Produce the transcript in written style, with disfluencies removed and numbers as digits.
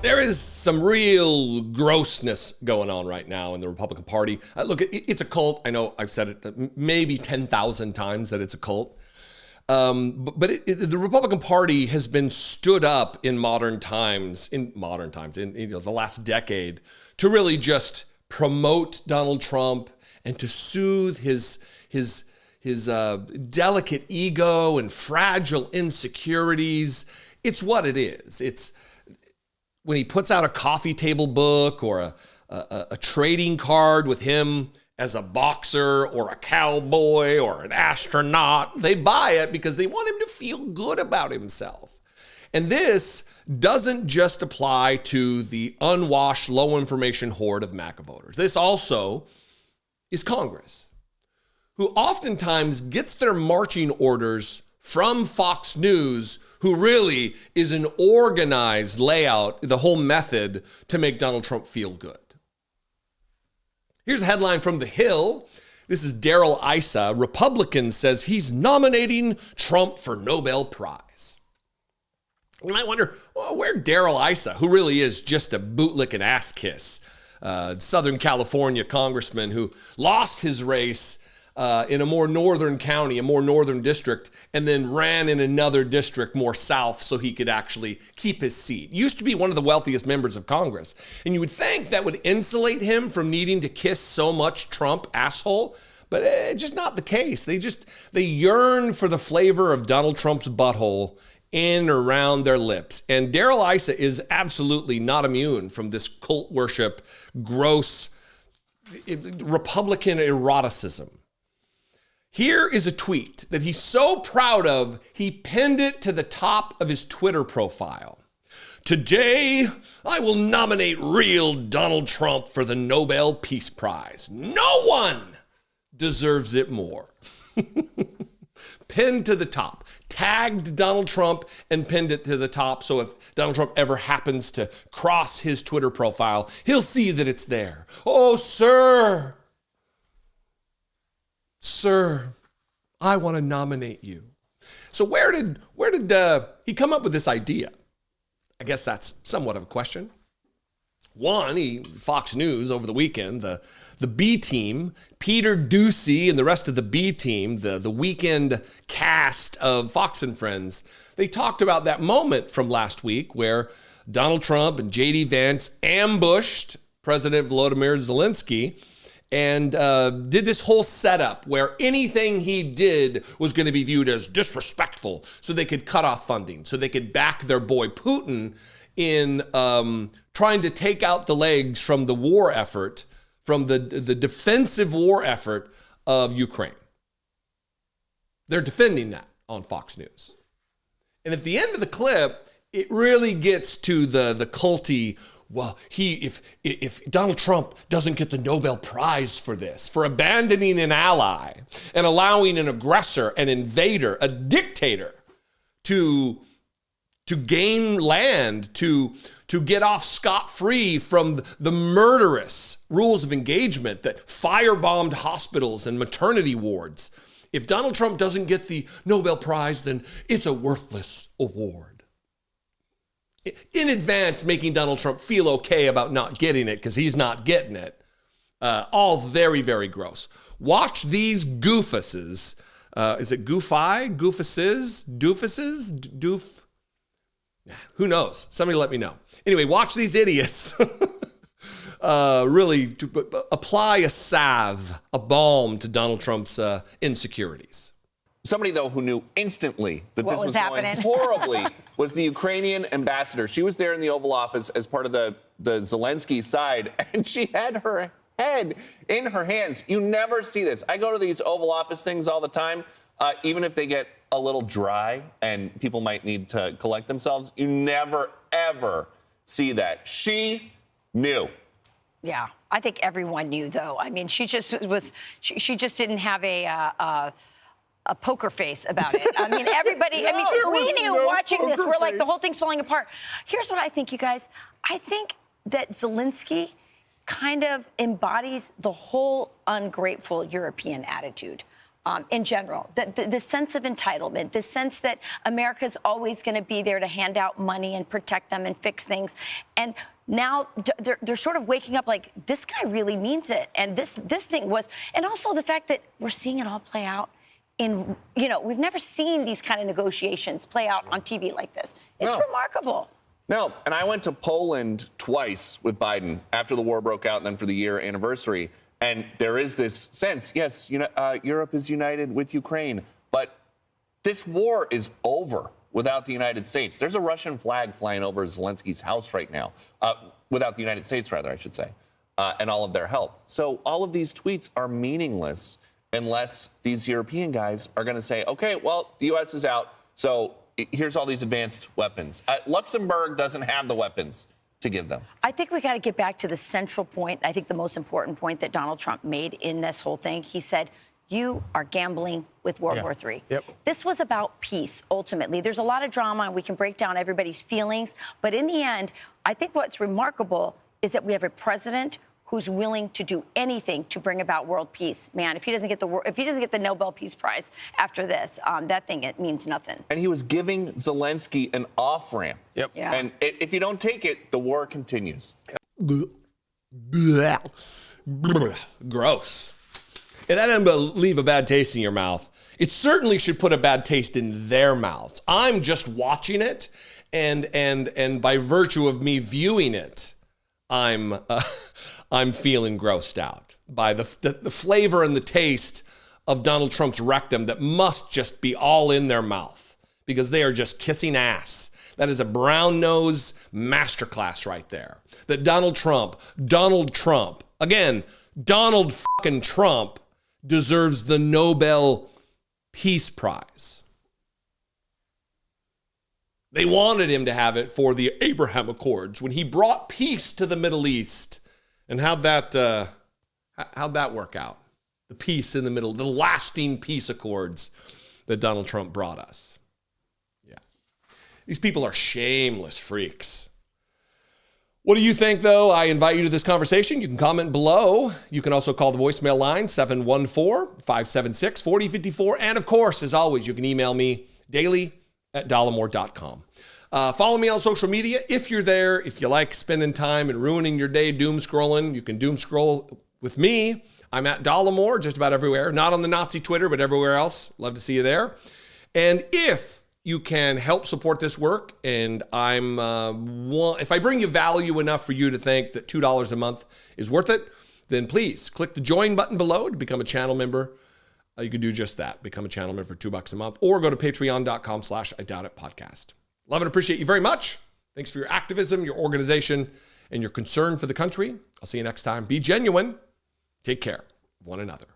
There is some real grossness going on right now in the Republican Party. Look, it's a cult. I know I've said it maybe 10,000 times that it's a cult. But the Republican Party has been stood up in modern times, in the last decade, to really just promote Donald Trump and to soothe his delicate ego and fragile insecurities. It's what it is. It's when he puts out a coffee table book or a trading card with him as a boxer or a cowboy or an astronaut, they buy it because they want him to feel good about himself. And this doesn't just apply to the unwashed, low information horde of MAGA voters. This also is Congress, who oftentimes gets their marching orders from Fox News, who really is an organized layout, the whole method to make Donald Trump feel good. Here's a headline from The Hill. This is Darrell Issa. Republican says he's nominating Trump for Nobel Prize. You might wonder, well, where Darrell Issa, who really is just a bootlicking ass kiss, Southern California congressman who lost his race in a more northern county, a more northern district, and then ran in another district more south so he could actually keep his seat. Used to be one of the wealthiest members of Congress. And you would think that would insulate him from needing to kiss so much Trump asshole, but just not the case. They yearn for the flavor of Donald Trump's butthole in or around their lips. And Darrell Issa is absolutely not immune from this cult worship, gross Republican eroticism. Here is a tweet that he's so proud of, he pinned it to the top of his Twitter profile. Today, I will nominate real Donald Trump for the Nobel Peace Prize. No one deserves it more. Pinned to the top. Tagged Donald Trump and pinned it to the top. So if Donald Trump ever happens to cross his Twitter profile, he'll see that it's there. Oh, sir. Sir, I want to nominate you. So where did he come up with this idea? I guess that's somewhat of a question. One, Fox News over the weekend, the B team, Peter Doocy and the rest of the B team, the weekend cast of Fox and Friends, they talked about that moment from last week where Donald Trump and J.D. Vance ambushed President Volodymyr Zelensky and did this whole setup where anything he did was going to be viewed as disrespectful so they could cut off funding, so they could back their boy Putin in trying to take out the legs from the war effort, from the defensive war effort of Ukraine. They're defending that on Fox News. And at the end of the clip, it really gets to the culty, well, if Donald Trump doesn't get the Nobel Prize for this, for abandoning an ally and allowing an aggressor, an invader, a dictator to gain land, to get off scot-free from the murderous rules of engagement that firebombed hospitals and maternity wards. If Donald Trump doesn't get the Nobel Prize, then it's a worthless award. In advance, making Donald Trump feel okay about not getting it because he's not getting it. All very, very gross. Watch these goofuses. Is it goofy? Goofuses? Doofuses? Doof? Who knows? Somebody let me know. Anyway, watch these idiots really apply a salve, a balm to Donald Trump's insecurities. Somebody, though, who knew instantly that what this was happening? Going horribly was the Ukrainian ambassador. She was there in the Oval Office as part of the Zelensky side, and she had her head in her hands. You never see this. I go to these Oval Office things all the time, even if they get a little dry and people might need to collect themselves. You never, ever see that. She knew. Yeah, I think everyone knew, though. I mean, she just didn't have a poker face about it. I mean, everybody, I mean, we knew watching this, we're like, the whole thing's falling apart. Here's what I think, you guys. I think that Zelensky kind of embodies the whole ungrateful European attitude. in general. The sense of entitlement, the sense that America's always going to be there to hand out money and protect them and fix things. And now they're sort of waking up like, this guy really means it. And this thing was, and also the fact that we're seeing it all play out in, we've never seen these kind of negotiations play out on TV like this. It's remarkable. No, and I went to Poland twice with Biden after the war broke out and then for the year anniversary. And there is this sense, yes, Europe is united with Ukraine, but this war is over without the United States. There's a Russian flag flying over Zelensky's house right now, without the United States, rather, I should say, and all of their help. So all of these tweets are meaningless unless these European guys are going to say, okay, well, the U.S. is out, so here's all these advanced weapons. Luxembourg doesn't have the weapons to give them. I think we got to get back to the central point. I think the most important point that Donald Trump made in this whole thing. He said, you are gambling with World War III. Yep. This was about peace, ultimately. There's a lot of drama, and we can break down everybody's feelings. But in the end, I think what's remarkable is that we have a president who's willing to do anything to bring about world peace. Man, if he doesn't get the Nobel Peace Prize after this, it means nothing. And he was giving Zelensky an off-ramp. Yep. Yeah. And if you don't take it, the war continues. Gross. And that doesn't leave a bad taste in your mouth. It certainly should put a bad taste in their mouths. I'm just watching it, and by virtue of me viewing it, I'm feeling grossed out by the flavor and the taste of Donald Trump's rectum that must just be all in their mouth because they are just kissing ass. That is a brown nose masterclass right there. That Donald Trump, again, Donald fucking Trump deserves the Nobel Peace Prize. They wanted him to have it for the Abraham Accords when he brought peace to the Middle East. And how'd that work out? The peace in the middle, the lasting peace accords that Donald Trump brought us. Yeah. These people are shameless freaks. What do you think, though? I invite you to this conversation. You can comment below. You can also call the voicemail line, 714-576-4054. And, of course, as always, you can email me daily@dollemore.com. Follow me on social media if you're there. If you like spending time and ruining your day doom scrolling, you can doom scroll with me. I'm at Dollemore just about everywhere. Not on the Nazi Twitter, but everywhere else. Love to see you there. And if you can help support this work, and if I bring you value enough for you to think that $2 a month is worth it, then please click the join button below to become a channel member. You can do just that. Become a channel member for $2 a month, or go to patreon.com/IDoubtItPodcast. Love and appreciate you very much. Thanks for your activism, your organization, and your concern for the country. I'll see you next time. Be genuine. Take care of one another.